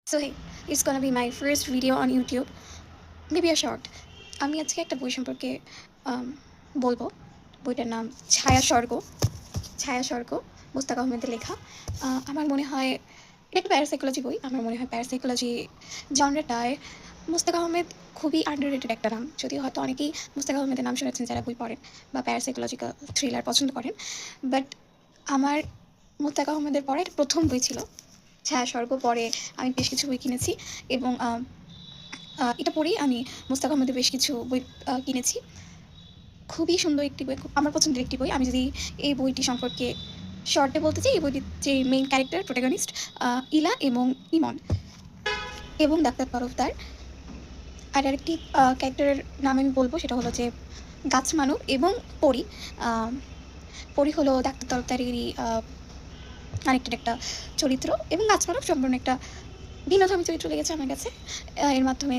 So hey, it's gonna be my first video on YouTube, maybe a short. আমি আজকে একটা বই সম্পর্কে আম বলবো। বইটার নাম 'ছায়া স্বর্গ'। 'ছায়া স্বর্গ' মোস্তাক আহমেদের লেখা। আমার মনে হয় এটা একটা প্যারাসাইকোলজি বই। আমার মনে হয় প্যারাসাইকোলজি জনরাটায় মোস্তাক আহমেদ খুবই আন্ডাররেটেড একটা নাম। যদিও হয়তো অনেকেই মোস্তাক আহমেদের নাম শুনেছেন যারা বই পড়েন বা প্যারাসাইকোলজিক্যাল থ্রিলার পছন্দ করেন। বাট আমার মোস্তাক আহমেদের পড়া এটা ১ম বই ছিল। 'ছায়া স্বর্গ' পরে আমি বেশ কিছু বই কিনেছি এবং এটা পড়েই আমি মোস্তাক আহমেদের বেশ কিছু বই কিনেছি। খুবই সুন্দর একটি বই, খুব আমার পছন্দের একটি বই। আমি যদি এই বইটি সম্পর্কে শর্টে বলতে চাই, এই বইটির যে মেইন ক্যারেক্টার প্রোটাগনিস্ট ইলা এবং ইমন এবং ডাক্তার তরফদার। আর আরেকটি ক্যারেক্টারের নাম আমি বলব, সেটা হলো যে গাছ মানব এবং পরী। আ পরী হলো ডাক্তার তরফদারেরই আরেকটা একটা চরিত্র এবং গাছ মানব সম্পূর্ণ একটা ভিন্নধর্মী চরিত্র লেগেছে আমার কাছে। এর মাধ্যমে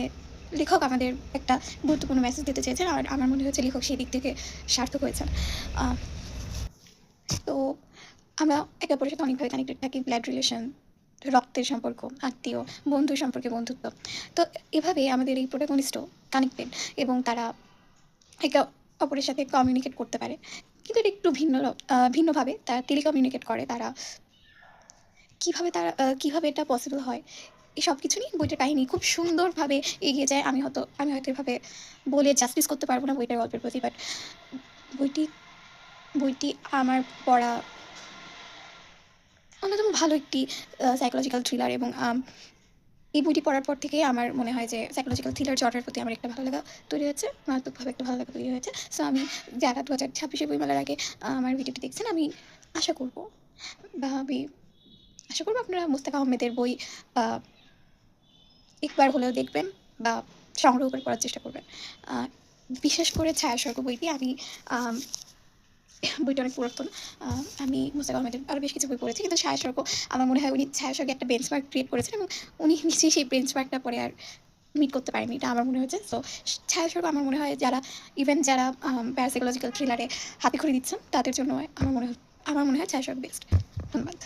লেখক আমাদের একটা গুরুত্বপূর্ণ মেসেজ দিতে চেয়েছেন। আর আমার মনে হয়েছে লেখক সেই দিক থেকে সার্থক হয়েছেন। আ তো আমরা একে অপরের সাথে অনেকভাবে কানেক্টেড থাকি। ব্লাড রিলেশন, রক্তের সম্পর্ক, আত্মীয়, বন্ধুর সম্পর্কে বন্ধুত্ব। তো এভাবে আমাদের এই প্রোটাগনিস্টও কানেক্টেড এবং তারা একে অপরের সাথে কমিউনিকেট করতে পারে। কিন্তু এটা একটু ভিন্নভাবে তারা টেলিকমিউনিকেট করে। কিভাবে এটা পসিবল হয়? এই সবকিছু নিয়ে বইটার কাহিনী খুব সুন্দরভাবে এগিয়ে যায়। আমি হয়তো এভাবে বলে জাস্টিস করতে পারব না বইটার গল্পের প্রতি। বাট বইটি বইটি আমার পড়া অন্যতম ভালো একটি সাইকোলজিক্যাল থ্রিলার এবং এই বইটি পড়ার পর থেকেই আমার মনে হয় যে সাইকোলজিক্যাল থ্রিলার জনরার প্রতি আমার একটা ভালো লাগা তৈরি হয়েছে। মারাত্মকভাবে একটা ভালো লাগা তৈরি হয়েছে। সো আমি যারা ২০২৬ বইমেলার আগে আমার ভিডিওটি দেখছেন, আমি আশা করব বা আমি আশা করব আপনারা মোস্তাক আহমেদের বই আ একবার হলেও দেখবেন বা সংগ্রহ করে পড়ার চেষ্টা করবেন। আ বিশেষ করে 'ছায়া স্বর্গ' বইটি আমি আম বইটা অনেক পুরাতন। আ আমি মোস্তাক আহমেদের আরও বেশ কিছু বই পড়েছি। কিন্তু 'ছায়া স্বর্গ' আমার মনে হয় উনি 'ছায়া স্বর্গে' একটা বেঞ্চমার্ক ক্রিয়েট করেছেন এবং উনি নিজেই সেই বেঞ্চমার্কটা পরে আর মিট করতে পারেননি। এটা আমার মনে হয়েছে। সো 'ছায়া স্বর্গ' আমার মনে হয় যারা প্যারাসাইকোলজিক্যাল থ্রিলারে হাতেখড়ি দিচ্ছেন তাদের জন্য আমার মনে হয় 'ছায়া স্বর্গ' বেস্ট। ধন্যবাদ।